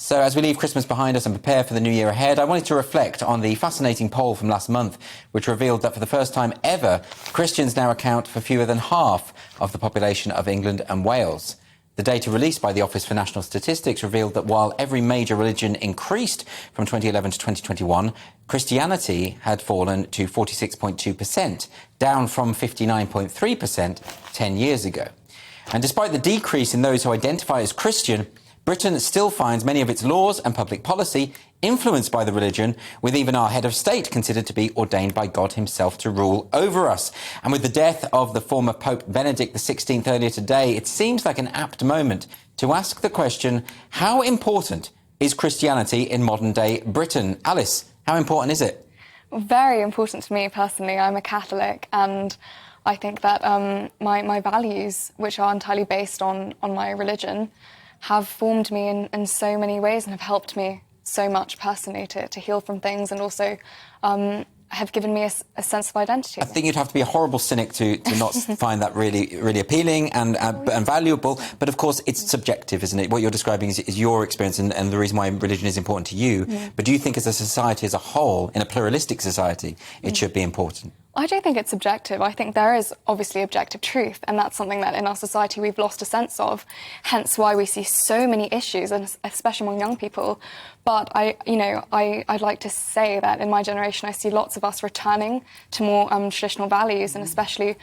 So as we leave Christmas behind us and prepare for the new year ahead, I wanted to reflect on the fascinating poll from last month, which revealed that for the first time ever, Christians now account for fewer than half of the population of England and Wales. The data released by the Office for National Statistics revealed that while every major religion increased from 2011 to 2021, Christianity had fallen to 46.2%, down from 59.3% 10 years ago. And despite the decrease in those who identify as Christian, Britain still finds many of its laws and public policy influenced by the religion, with even our head of state considered to be ordained by God himself to rule over us. And with the death of the former Pope Benedict XVI earlier today, it seems like an apt moment to ask the question, how important is Christianity in modern-day Britain? Alice, how important is it? Very important to me personally. I'm a Catholic, and I think that my values, which are entirely based on my religion, have formed me in so many ways and have helped me so much personally to heal from things, and also have given me a sense of identity. I think you'd have to be a horrible cynic to not find that really appealing and valuable. But of course, it's subjective, isn't it? What you're describing is your experience and the reason why religion is important to you. But do you think as a society as a whole, in a pluralistic society, it should be important? I don't think it's subjective. I think there is obviously objective truth, and that's something that in our society we've lost a sense of, hence why we see so many issues, and especially among young people. But I'd like to say that in my generation I see lots of us returning to more traditional values, and especially,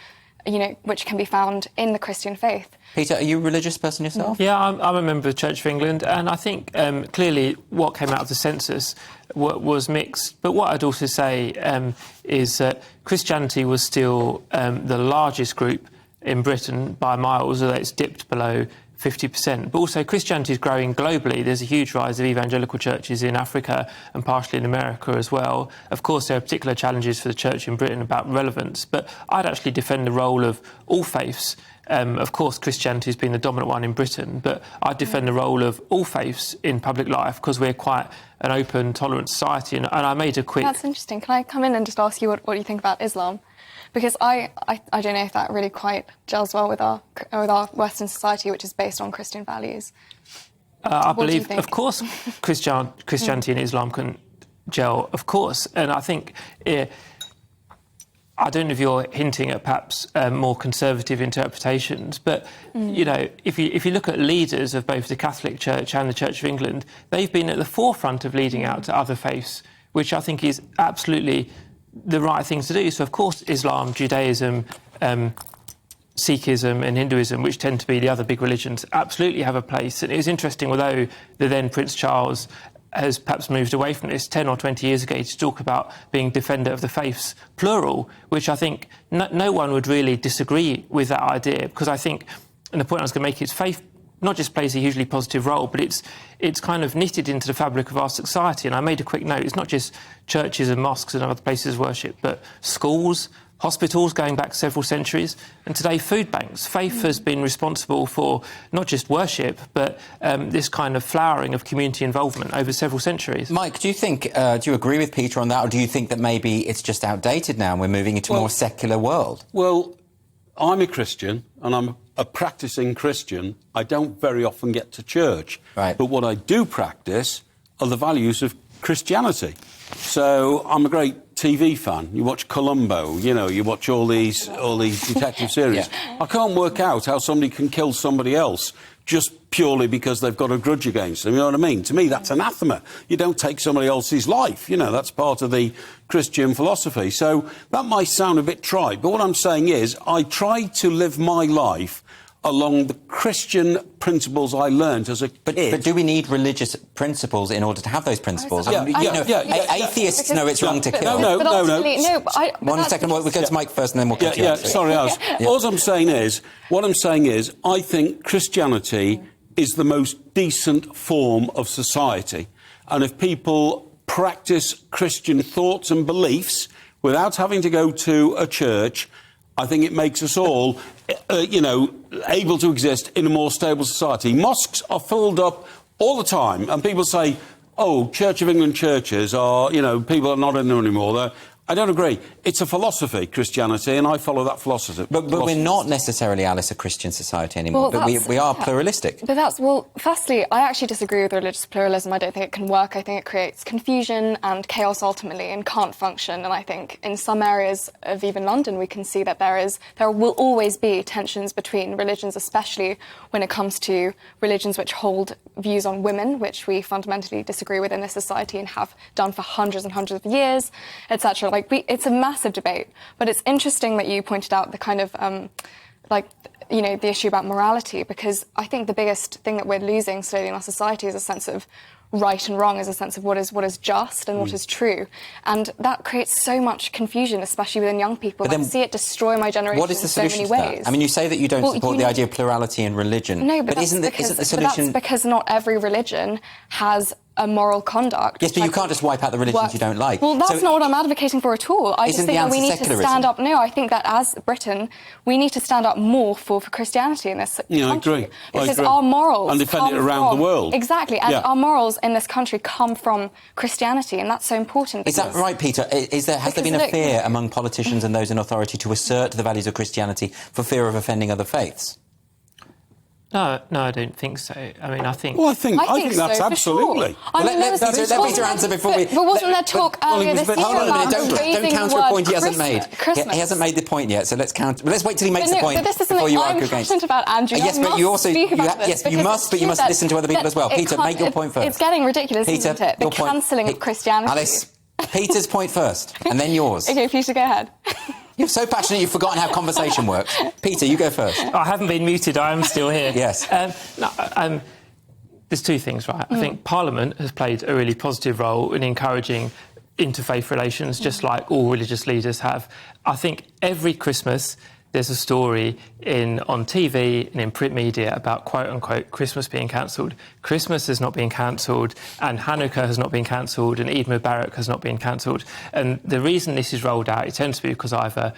which can be found in the Christian faith. Peter, are you a religious person yourself? Yeah, I'm a member of the Church of England, and I think clearly what came out of the census was mixed. But what I'd also say is that Christianity was still the largest group in Britain by miles, although it's dipped below 50%. But also Christianity is growing globally. There's a huge rise of evangelical churches in Africa and partially in America as well. Of course, there are particular challenges for the church in Britain about relevance, but I'd actually defend the role of all faiths. Of course, Christianity has been the dominant one in Britain, but I defend the role of all faiths in public life because we're quite an open, tolerant society. And I made a quick... That's interesting. Can I come in and just ask you what you think about Islam? Because I don't know if that really quite gels well with our Western society, which is based on Christian values. I believe, of course, Christianity and Islam can gel, of course. And I think... I don't know if you're hinting at perhaps more conservative interpretations, but, if you look at leaders of both the Catholic Church and the Church of England, they've been at the forefront of leading out to other faiths, which I think is absolutely the right thing to do. So, of course, Islam, Judaism, Sikhism and Hinduism, which tend to be the other big religions, absolutely have a place. And it was interesting, although the then Prince Charles has perhaps moved away from this 10 or 20 years ago to talk about being defender of the faiths, plural, which I think no one would really disagree with that idea, because I think, and the point I was going to make is faith not just plays a hugely positive role, but it's kind of knitted into the fabric of our society. And I made a quick note, it's not just churches and mosques and other places of worship, but schools, hospitals going back several centuries, and today food banks. Faith has been responsible for not just worship, but this kind of flowering of community involvement over several centuries. Mike, do you agree with Peter on that, or do you think that maybe it's just outdated now and we're moving into a more secular world? Well, I'm a Christian, and I'm a practising Christian. I don't very often get to church. Right. But what I do practice are the values of Christianity. So I'm a great TV fan. You watch Columbo, you watch all these detective series. Yeah. I can't work out how somebody can kill somebody else just purely because they've got a grudge against them, you know what I mean? To me, that's anathema. You don't take somebody else's life, that's part of the Christian philosophy. So that might sound a bit trite, but what I'm saying is I try to live my life along the Christian principles I learned as a kid. But do we need religious principles in order to have those principles? Atheists know it's wrong to kill. No. One second, we'll go to Mike first and then we'll continue. Sorry, Alice. All I'm saying is, I think Christianity is the most decent form of society. And if people practice Christian thoughts and beliefs without having to go to a church, I think it makes us all, able to exist in a more stable society. Mosques are filled up all the time, and people say, oh, Church of England churches are, people are not in them anymore. I don't agree. It's a philosophy, Christianity, and I follow that philosophy. But we're not necessarily, Alice, a Christian society anymore. Well, but we are pluralistic. But firstly, I actually disagree with religious pluralism. I don't think it can work. I think it creates confusion and chaos ultimately and can't function. And I think in some areas of even London, we can see that there will always be tensions between religions, especially when it comes to religions which hold views on women, which we fundamentally disagree with in this society and have done for hundreds and hundreds of years, etc. It's a massive debate, but it's interesting that you pointed out the kind of, the issue about morality, because I think the biggest thing that we're losing slowly in our society is a sense of right and wrong, is a sense of what is just and what is true. And that creates so much confusion, especially within young people. I see it destroy my generation what is the in so solution many to that? ways. I mean, you say that you don't support the idea of plurality in religion. No, but isn't the solution... that's because not every religion has a moral conduct. Yes, but you can't just wipe out the religions you don't like. Well, that's not what I'm advocating for at all. I just think that we need to stand up. No, I think that as Britain, we need to stand up more for Christianity in this country. I agree. Because our morals and defend it around the world. Exactly, and our morals in this country come from Christianity, and that's so important. Is that right, Peter? Has there been a fear among politicians and those in authority to assert the values of Christianity for fear of offending other faiths? No, I don't think so. I mean, I think... Well, I think that's so, absolutely... Sure. Let Peter answer before we... But wasn't there talk earlier this year about don't counter a point he hasn't made. Christmas. He hasn't made the point yet, so let's wait till he makes the point before you argue I'm against. passionate about, Andrew. Yes, but you also... Yes, you must listen to other people as well. Peter, make your point first. It's getting ridiculous, isn't it? The cancelling of Christianity. Alice, Peter's point first, and then yours. OK, Peter, go ahead. You're so passionate you've forgotten how conversation works. Peter, you go first. I haven't been muted, I am still here. Yes. There's two things, right? I think Parliament has played a really positive role in encouraging interfaith relations, just like all religious leaders have. I think every Christmas there's a story on TV and in print media about, quote-unquote, Christmas being cancelled. Christmas has not been cancelled, and Hanukkah has not been cancelled, and Eid Mubarak has not been cancelled. And the reason this is rolled out, it tends to be because either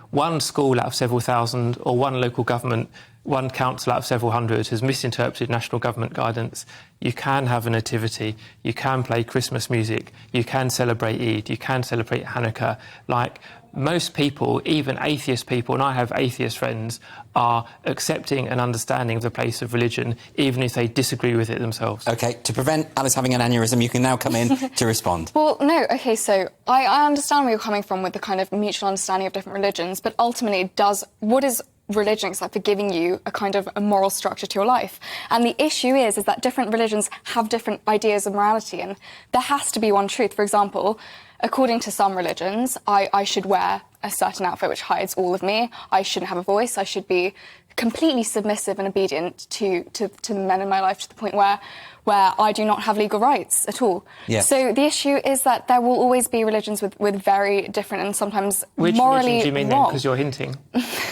one school out of several thousand or one local government, one council out of several hundred has misinterpreted national government guidance. You can have a nativity, you can play Christmas music, you can celebrate Eid, you can celebrate Hanukkah. Like, most people, even atheist people, and I have atheist friends, are accepting and understanding of the place of religion, even if they disagree with it themselves. OK, to prevent Alice having an aneurysm, you can now come in to respond. Well, no, OK, so I understand where you're coming from with the kind of mutual understanding of different religions, but ultimately, what is religion except for giving you a kind of a moral structure to your life? And the issue is that different religions have different ideas of morality, and there has to be one truth. For example, according to some religions, I should wear a certain outfit which hides all of me. I shouldn't have a voice. I should be completely submissive and obedient to the men in my life, to the point where I do not have legal rights at all. Yes. So the issue is that there will always be religions with very different and sometimes Which morally religion do you mean wrong. then? Because you're hinting.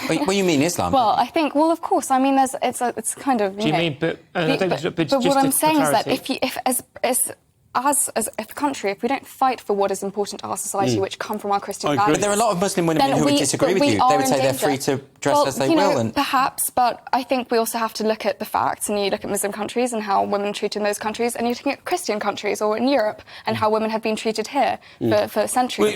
Well, you mean Islam? Well, I think, of course. I mean, it's kind of... Do you mean... But what I'm saying is that as a country, if we don't fight for what is important to our society, which come from our Christian values... But there are a lot of Muslim women who would disagree with you. They would say they're free to dress as they will. And perhaps, but I think we also have to look at the facts, and you look at Muslim countries and how women are treated in those countries, and you look at Christian countries or in Europe and how women have been treated here for centuries.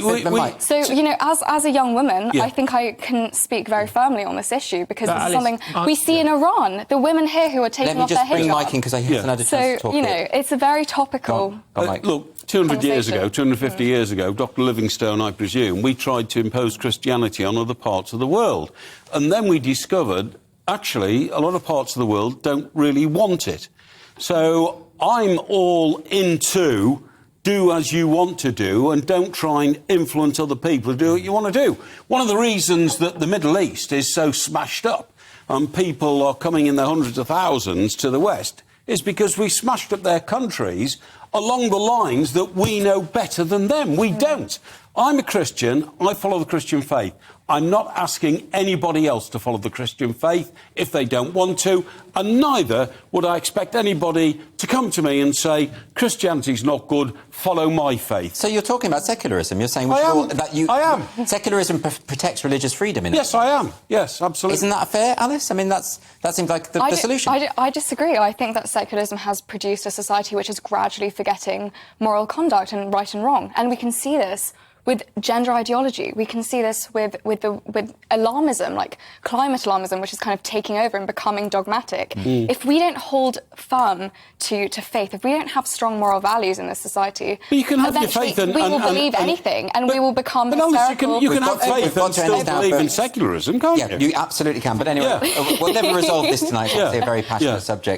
So, as a young woman, I think I can speak very firmly on this issue, because this is something we see in Iran. The women here who are taking off their hijab. Let me just bring Mike in, because I haven't had a chance to talk it's a very topical... Look, 200 years ago, 250 years ago, Dr. Livingstone, I presume, we tried to impose Christianity on other parts of the world. And then we discovered, actually, a lot of parts of the world don't really want it. So I'm all into do as you want to do and don't try and influence other people to do what you want to do. One of the reasons that the Middle East is so smashed up and people are coming in their hundreds of thousands to the West is because we smashed up their countries along the lines that we know better than them. We don't. I'm a Christian. I follow the Christian faith. I'm not asking anybody else to follow the Christian faith if they don't want to, and neither would I expect anybody to come to me and say, Christianity's not good, follow my faith. So you're talking about secularism. You're saying I am. Secularism protects religious freedom in it. Yes, I am. Yes, absolutely. Isn't that fair, Alice? I mean, that seems like the solution. I disagree. I think that secularism has produced a society which is gradually forgetting moral conduct and right and wrong. And we can see this with gender ideology. We can see this with alarmism, like climate alarmism, which is kind of taking over and becoming dogmatic. If we don't hold firm to faith, if we don't have strong moral values in this society, but you can have your faith we will believe anything, and we will become hysterical. You can have faith and still believe in secularism, can't you? Yeah, you absolutely can. But anyway, we'll never resolve this tonight. It's obviously a very passionate subject.